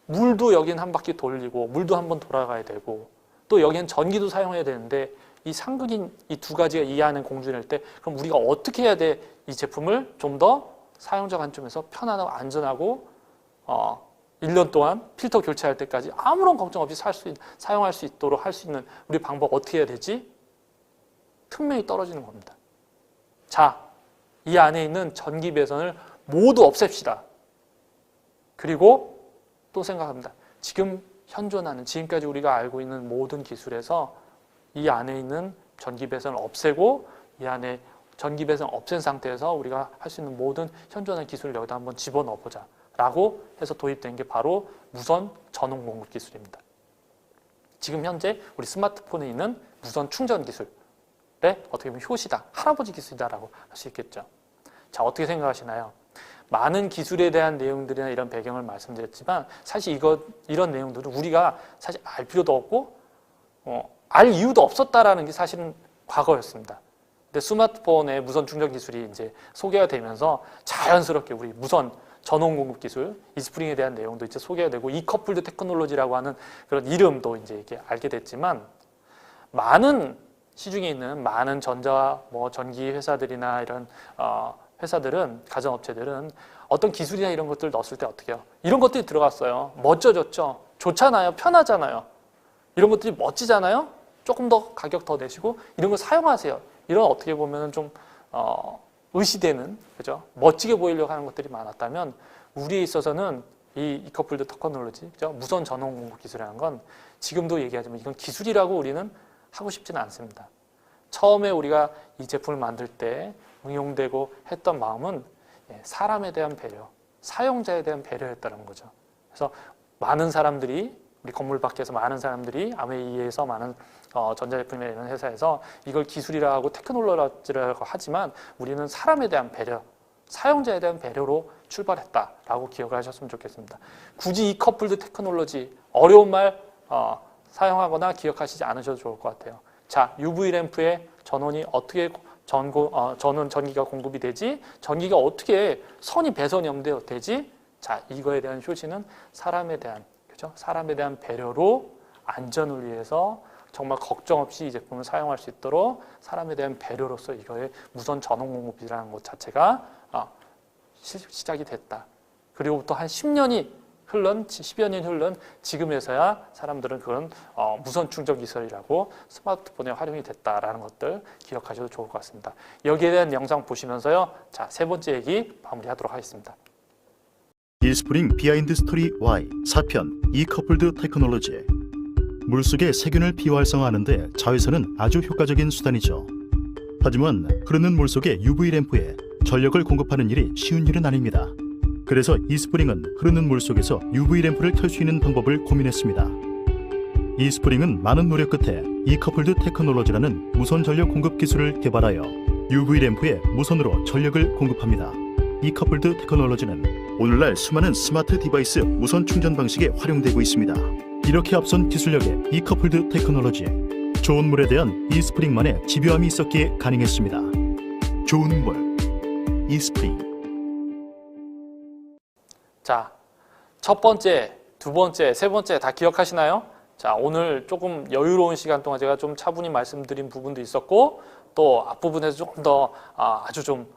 물도 여긴 한 바퀴 돌리고 물도 한번 돌아가야 되고 또 여기는 전기도 사용해야 되는데 이 상극인 이 두 가지가 이해하는 공존일 때 그럼 우리가 어떻게 해야 돼? 이 제품을 좀 더 사용자 관점에서 편안하고 안전하고 1년 동안 필터 교체할 때까지 아무런 걱정 없이 사용할 수 있도록 할 수 있는 우리 방법 어떻게 해야 되지? 틈면이 떨어지는 겁니다. 자, 이 안에 있는 전기 배선을 모두 없앱시다. 그리고 또 생각합니다. 지금 현존하는 지금까지 우리가 알고 있는 모든 기술에서 이 안에 있는 전기 배선을 없애고 이 안에 전기 배선 없앤 상태에서 우리가 할 수 있는 모든 현존한 기술을 여기다 한번 집어넣어 보자 라고 해서 도입된 게 바로 무선 전원 공급 기술입니다. 지금 현재 우리 스마트폰에 있는 무선 충전 기술의 어떻게 보면 효시다, 할아버지 기술이다라고 할 수 있겠죠. 자, 어떻게 생각하시나요? 많은 기술에 대한 내용들이나 이런 배경을 말씀드렸지만 사실 이런 내용들은 우리가 사실 알 필요도 없고 알 이유도 없었다라는 게 사실은 과거였습니다. 근데 스마트폰의 무선 충전 기술이 이제 소개가 되면서 자연스럽게 우리 무선 전원 공급 기술, 이스프링에 대한 내용도 이제 소개가 되고 이커플드 테크놀로지라고 하는 그런 이름도 이제 이렇게 알게 됐지만 많은 시중에 있는 많은 전자 전기 회사들이나 이런 회사들은 가전업체들은 어떤 기술이나 이런 것들 넣었을 때 어떻게 해요? 이런 것들이 들어갔어요. 멋져졌죠. 좋잖아요. 편하잖아요. 이런 것들이 멋지잖아요. 조금 더 가격 더 내시고 이런 걸 사용하세요. 이런 어떻게 보면 좀 의시되는 그죠? 멋지게 보이려고 하는 것들이 많았다면 우리에 있어서는 이 이커플드 테크놀로지, 그죠? 무선 전원 공급 기술이라는 건 지금도 얘기하지만 이건 기술이라고 우리는 하고 싶지는 않습니다. 처음에 우리가 이 제품을 만들 때 응용되고 했던 마음은 사람에 대한 배려, 사용자에 대한 배려였다는 거죠. 그래서 많은 사람들이 우리 건물 밖에서 많은 사람들이 아메이에서 많은 전자제품이나 이런 회사에서 이걸 기술이라고 하고 테크놀로지라고 하지만 우리는 사람에 대한 배려, 사용자에 대한 배려로 출발했다라고 기억을 하셨으면 좋겠습니다. 굳이 이 커플드 테크놀로지 어려운 말 사용하거나 기억하시지 않으셔도 좋을 것 같아요. 자, UV 램프에 전원이 어떻게 전기가 공급이 되지? 전기가 어떻게 선이 배선이 되지? 자, 이거에 대한 효시는 사람에 대한 사람에 대한 배려로 안전을 위해서 정말 걱정 없이 이 제품을 사용할 수 있도록 사람에 대한 배려로서 이거의 무선 전원 공급이라는 것 자체가 시작이 됐다. 그리고부터 한 10년이 흘른 10여 년이 흘른 지금에서야 사람들은 그런 무선 충전 기술이라고 스마트폰에 활용이 됐다라는 것들 기억하셔도 좋을 것 같습니다. 여기에 대한 영상 보시면서요. 자, 세 번째 얘기 마무리하도록 하겠습니다. 이스프링 비하인드 스토리 Y 4편 이커플드 테크놀로지. 물속의 세균을 비활성화하는데 자외선은 아주 효과적인 수단이죠. 하지만 흐르는 물속의 UV 램프에 전력을 공급하는 일이 쉬운 일은 아닙니다. 그래서 이스프링은 흐르는 물속에서 UV 램프를 켤 수 있는 방법을 고민했습니다. 이스프링은 많은 노력 끝에 이커플드 테크놀로지라는 무선 전력 공급 기술을 개발하여 UV 램프에 무선으로 전력을 공급합니다. 이커플드 테크놀로지는 오늘날 수많은 스마트 디바이스 무선 충전 방식에 활용되고 있습니다. 이렇게 앞선 기술력의 이커플드 테크놀로지, 좋은 물에 대한 이스프링만의 집요함이 있었기에 가능했습니다. 좋은 물, 이스프링. 자, 첫 번째, 두 번째, 세 번째 다 기억하시나요? 자, 오늘 조금 여유로운 시간 동안 제가 좀 차분히 말씀드린 부분도 있었고, 또 앞부분에서 조금 더 아주 좀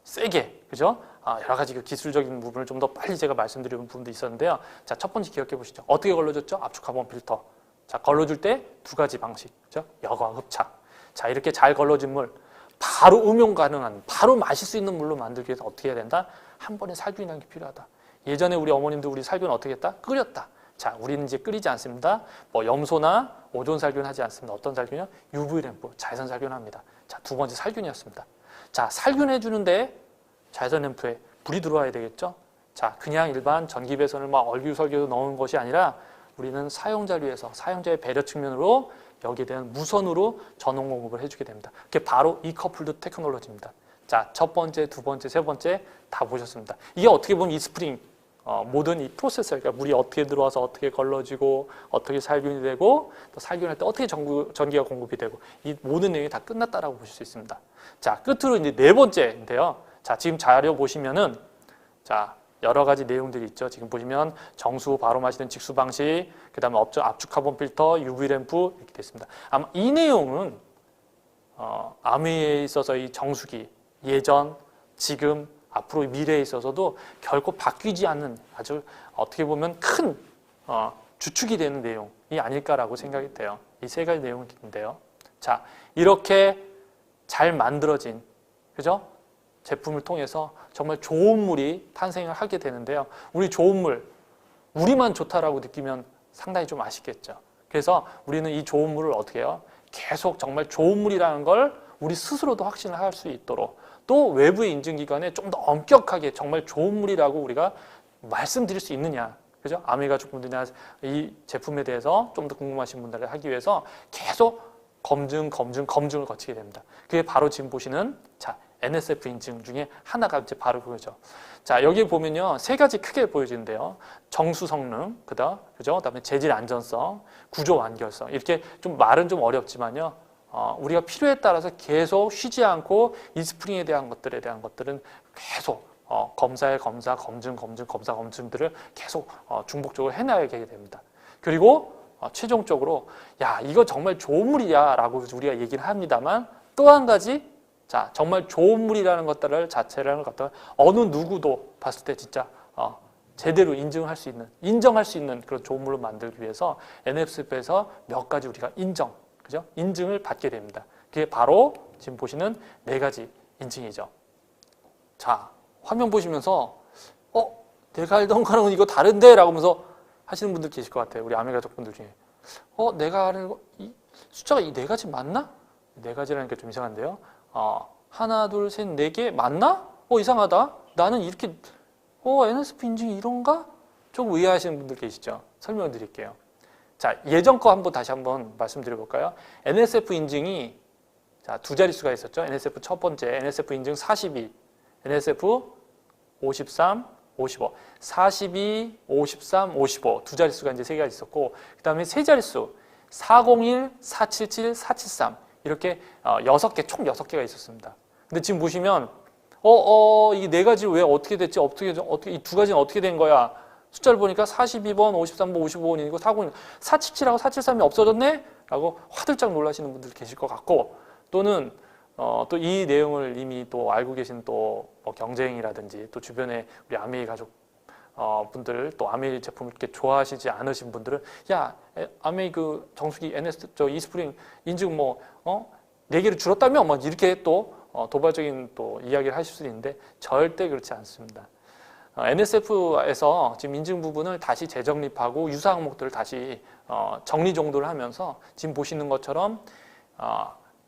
세게, 그죠? 여러 가지 그 기술적인 부분을 좀 더 빨리 제가 말씀드리는 부분도 있었는데요. 자, 첫 번째 기억해 보시죠. 어떻게 걸러줬죠? 압축 카본 필터. 자, 걸러줄 때 두 가지 방식, 그죠? 여과 흡착. 자, 이렇게 잘 걸러진 물, 바로 응용 가능한, 바로 마실 수 있는 물로 만들기 위해서 어떻게 해야 된다? 한 번에 살균이라는 게 필요하다. 예전에 우리 어머님도 우리 살균 어떻게 했다? 끓였다. 자, 우리는 이제 끓이지 않습니다. 뭐 염소나 오존 살균 하지 않습니다. 어떤 살균이요? UV 램프, 자외선 살균합니다. 자, 두 번째 살균이었습니다. 자, 살균해 주는데 자외선 램프에 불이 들어와야 되겠죠? 자, 그냥 일반 전기 배선을 막 얼규설규 넣은 것이 아니라 우리는 사용자를 위해서 사용자의 배려 측면으로 여기에 대한 무선으로 전원 공급을 해주게 됩니다. 그게 바로 이커플드 테크놀로지입니다. 자, 첫 번째, 두 번째, 세 번째 다 보셨습니다. 이게 어떻게 보면 이스프링 모든 이 프로세서, 그러니까 물이 어떻게 들어와서 어떻게 걸러지고 어떻게 살균이 되고 또 살균할 때 어떻게 전기가 공급이 되고 이 모든 내용이 다 끝났다라고 보실 수 있습니다. 자, 끝으로 이제 네 번째인데요. 자, 지금 자료 보시면은 자, 여러 가지 내용들이 있죠. 지금 보시면 정수 바로 마시는 직수 방식, 그다음에 압축 카본 필터, UV 램프 이렇게 됐습니다. 아마 이 내용은 암웨이에 있어서 이 정수기 예전, 지금, 앞으로 미래에 있어서도 결코 바뀌지 않는 아주 어떻게 보면 큰 주축이 되는 내용이 아닐까라고 생각이 돼요. 이 세 가지 내용인데요. 자, 이렇게 잘 만들어진, 그죠? 제품을 통해서 정말 좋은 물이 탄생을 하게 되는데요. 우리 좋은 물, 우리만 좋다라고 느끼면 상당히 좀 아쉽겠죠. 그래서 우리는 이 좋은 물을 어떻게 해요? 계속 정말 좋은 물이라는 걸 우리 스스로도 확신을 할 수 있도록 또 외부의 인증기관에 좀 더 엄격하게 정말 좋은 물이라고 우리가 말씀드릴 수 있느냐. 그죠? 아메 가족분들이나 이 제품에 대해서 좀 더 궁금하신 분들을 하기 위해서 계속 검증을 거치게 됩니다. 그게 바로 지금 보시는 자, NSF 인증 중에 하나가 이제 바로 그거죠. 자, 여기 보면요. 세 가지 크게 보여지는데요. 정수 성능, 그죠? 그다음에 재질 안전성, 구조 완결성. 이렇게 좀 말은 좀 어렵지만요. 우리가 필요에 따라서 계속 쉬지 않고 이스프링에 대한 것들은 계속 검사에 검사, 검증들을 계속 중복적으로 해나가게 됩니다. 그리고 최종적으로 야, 이거 정말 좋은 물이야 라고 우리가 얘기를 합니다만 또 한 가지 자, 정말 좋은 물이라는 것들을 자체라는 것들 어느 누구도 봤을 때 진짜 제대로 인정할 수 있는 그런 좋은 물로 만들기 위해서 NSF에서 몇 가지 우리가 그죠? 인증을 받게 됩니다. 그게 바로 지금 보시는 네 가지 인증이죠. 자, 화면 보시면서 내가 알던 거랑은 이거 다른데? 라고 하면서 하시는 분들 계실 것 같아요. 우리 아메 가족분들 중에. 내가 아는 거, 이 숫자가 이 네 가지 맞나? 네 가지라니까 좀 이상한데요. 하나, 둘, 셋, 네 개 맞나? 이상하다. 나는 이렇게, NSF 인증이 이런가? 좀 의아하시는 분들 계시죠? 설명을 드릴게요. 자, 예전 거 다시 한번 말씀드려 볼까요? NSF 인증이 자, 두 자릿수가 있었죠. NSF 첫 번째, NSF 인증 42, NSF 53, 55, 42, 53, 55 두 자릿수가 이제 세 가지 있었고, 그 다음에 세 자릿수 401, 477, 473 이렇게 총 6개가 있었습니다. 근데 지금 보시면 이 네 가지 왜 어떻게 됐지? 어떻게 이 두 가지는 어떻게 된 거야? 숫자를 보니까 42번, 53번, 55번이고 401, 477하고 473이 없어졌네? 라고 화들짝 놀라시는 분들 계실 것 같고, 또는 또 이 내용을 이미 또 알고 계신 또 뭐 경쟁이라든지 또 주변에 우리 아메이 가족 분들 또 아메이 제품을 이렇게 좋아하시지 않으신 분들은 야, 아메이 그 정수기 이스프링 인증 4개를 줄었다며? 뭐 이렇게 또 도발적인 또 이야기를 하실 수 있는데 절대 그렇지 않습니다. NSF에서 지금 인증 부분을 다시 재정립하고 유사 항목들을 다시 정리정돈을 하면서 지금 보시는 것처럼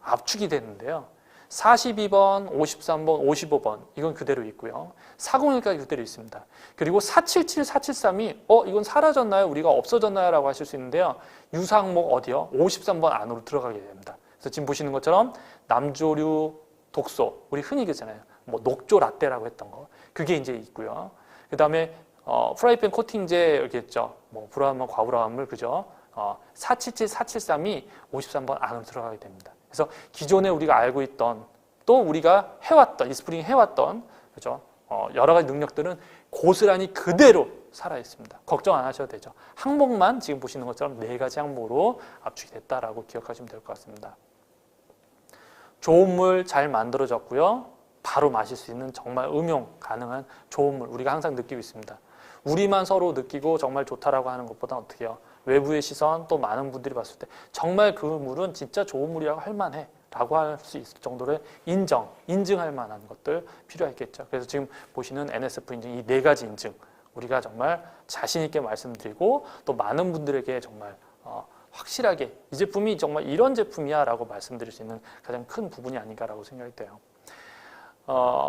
압축이 되는데요. 42번, 53번, 55번 이건 그대로 있고요. 401까지 그대로 있습니다. 그리고 477, 473이 이건 사라졌나요? 우리가 없어졌나요? 라고 하실 수 있는데요. 유사 항목 어디요? 53번 안으로 들어가게 됩니다. 그래서 지금 보시는 것처럼 남조류 독소, 우리 흔히 그러잖아요. 뭐 녹조 라떼라고 했던 거. 그게 이제 있고요. 그 다음에 프라이팬 코팅제 여기 있죠. 뭐 불화합물, 과불화합물 그죠? 477, 473이 53번 안으로 들어가게 됩니다. 그래서 기존에 우리가 알고 있던 또 우리가 해왔던 이스프링 해왔던 그죠? 여러 가지 능력들은 고스란히 그대로 살아 있습니다. 걱정 안 하셔도 되죠. 항목만 지금 보시는 것처럼 4가지 항목으로 압축이 됐다라고 기억하시면 될 것 같습니다. 좋은 물 잘 만들어졌고요. 바로 마실 수 있는 정말 음용 가능한 좋은 물 우리가 항상 느끼고 있습니다. 우리만 서로 느끼고 정말 좋다라고 하는 것보다 어떻게 해요? 외부의 시선 또 많은 분들이 봤을 때 정말 그 물은 진짜 좋은 물이라고 할 만해 라고 할 수 있을 정도로 인증할 만한 것들 필요했겠죠. 그래서 지금 보시는 NSF 인증 이 4가지 인증 우리가 정말 자신 있게 말씀드리고 또 많은 분들에게 정말 확실하게 이 제품이 정말 이런 제품이야 라고 말씀드릴 수 있는 가장 큰 부분이 아닌가라고 생각이 돼요.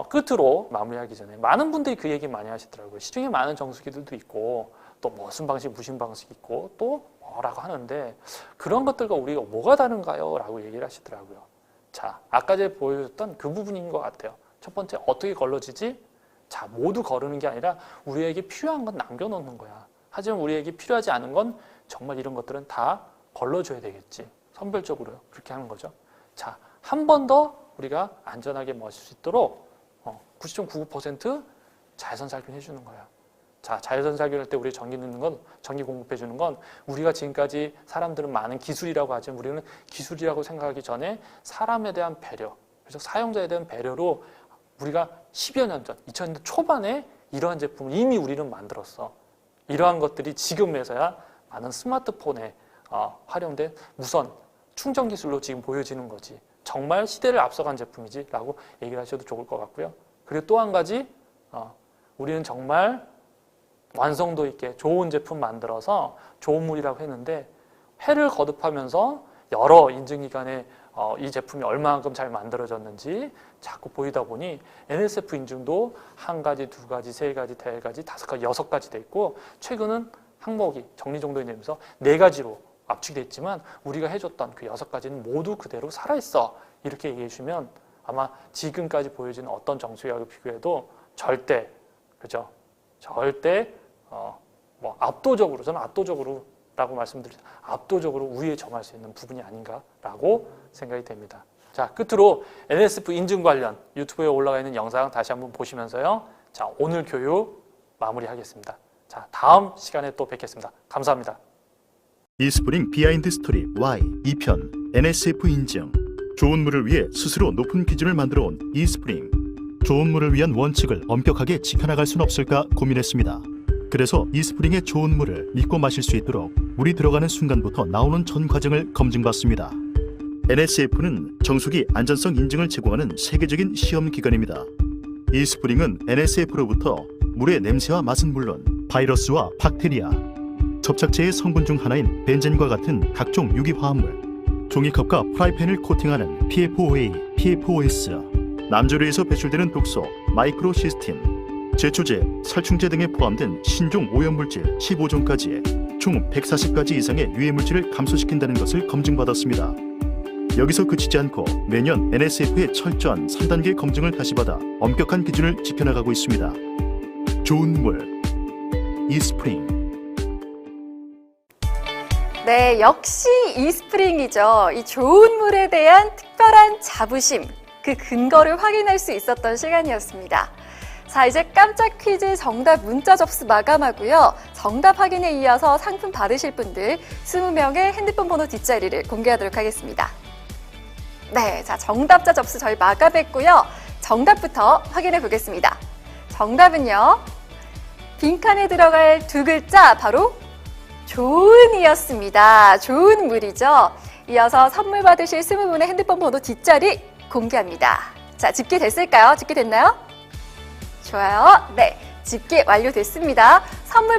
끝으로 마무리하기 전에 많은 분들이 그 얘기 많이 하시더라고요. 시중에 많은 정수기들도 있고 또 무슨 방식 무슨 방식 있고 또 뭐라고 하는데 그런 것들과 우리가 뭐가 다른가요? 라고 얘기를 하시더라고요. 자, 아까 제가 보여줬던 그 부분인 것 같아요. 첫 번째 어떻게 걸러지지? 자, 모두 거르는 게 아니라 우리에게 필요한 건 남겨놓는 거야. 하지만 우리에게 필요하지 않은 건 정말 이런 것들은 다 걸러줘야 되겠지. 선별적으로 그렇게 하는 거죠. 자, 한 번 더 우리가 안전하게 마실 수 있도록 90.99% 자외선 살균 해주는 거야. 자, 자외선 살균할 때 우리 전기 넣는 건, 전기 공급해 주는 건 우리가 지금까지 사람들은 많은 기술이라고 하지만 우리는 기술이라고 생각하기 전에 사람에 대한 배려, 그래서 사용자에 대한 배려로 우리가 10여 년 전, 2000년대 초반에 이러한 제품을 이미 우리는 만들었어. 이러한 것들이 지금에서야 많은 스마트폰에 활용된 무선 충전 기술로 지금 보여지는 거지. 정말 시대를 앞서간 제품이지 라고 얘기를 하셔도 좋을 것 같고요. 그리고 또 한 가지 우리는 정말 완성도 있게 좋은 제품 만들어서 좋은 물이라고 했는데 해를 거듭하면서 여러 인증기관에 이 제품이 얼마만큼 잘 만들어졌는지 자꾸 보이다 보니 NSF 인증도 1가지, 2가지, 3가지, 4가지, 5가지, 6가지 돼 있고 최근은 항목이 정리정돈이 되면서 4가지로 압축이 됐지만 우리가 해줬던 그 6가지는 모두 그대로 살아있어 이렇게 얘기해 주시면 아마 지금까지 보여지는 어떤 정수기하고 비교해도 절대 그죠? 절대 뭐 압도적으로 저는 압도적으로라고 말씀드리죠. 압도적으로 우위에 점할 수 있는 부분이 아닌가라고 생각이 됩니다. 자, 끝으로 NSF 인증 관련 유튜브에 올라가 있는 영상 다시 한번 보시면서요. 자, 오늘 교육 마무리하겠습니다. 자, 다음 시간에 또 뵙겠습니다. 감사합니다. 이스프링 비하인드 스토리 Y 2편 NSF 인증. 좋은 물을 위해 스스로 높은 기준을 만들어 온 이스프링. 좋은 물을 위한 원칙을 엄격하게 지켜나갈 순 없을까 고민했습니다. 그래서 이스프링의 좋은 물을 믿고 마실 수 있도록 물이 들어가는 순간부터 나오는 전 과정을 검증받습니다. NSF는 정수기 안전성 인증을 제공하는 세계적인 시험 기관입니다. 이스프링은 NSF로부터 물의 냄새와 맛은 물론 바이러스와 박테리아, 접착제의 성분 중 하나인 벤젠과 같은 각종 유기화합물, 종이컵과 프라이팬을 코팅하는 PFOA, PFOS, 남조류에서 배출되는 독소, 마이크로시스틴, 제초제, 살충제 등에 포함된 신종 오염물질 15종까지 총 140가지 이상의 유해물질을 감소시킨다는 것을 검증받았습니다. 여기서 그치지 않고 매년 NSF의 철저한 3단계 검증을 다시 받아 엄격한 기준을 지켜나가고 있습니다. 좋은 물, 이스프링. 네, 역시 이스프링이죠. 이 좋은 물에 대한 특별한 자부심, 그 근거를 확인할 수 있었던 시간이었습니다. 자, 이제 깜짝 퀴즈 정답 문자 접수 마감하고요. 정답 확인에 이어서 상품 받으실 분들 20명의 핸드폰 번호 뒷자리를 공개하도록 하겠습니다. 네, 자, 정답자 접수 저희 마감했고요. 정답부터 확인해 보겠습니다. 정답은요. 빈칸에 들어갈 2글자 바로 좋은이었습니다. 좋은 물이죠. 이어서 선물 받으실 20분의 핸드폰 번호 뒷자리 공개합니다. 자, 집계됐을까요? 집계됐나요? 좋아요. 네. 집계 완료됐습니다. 선물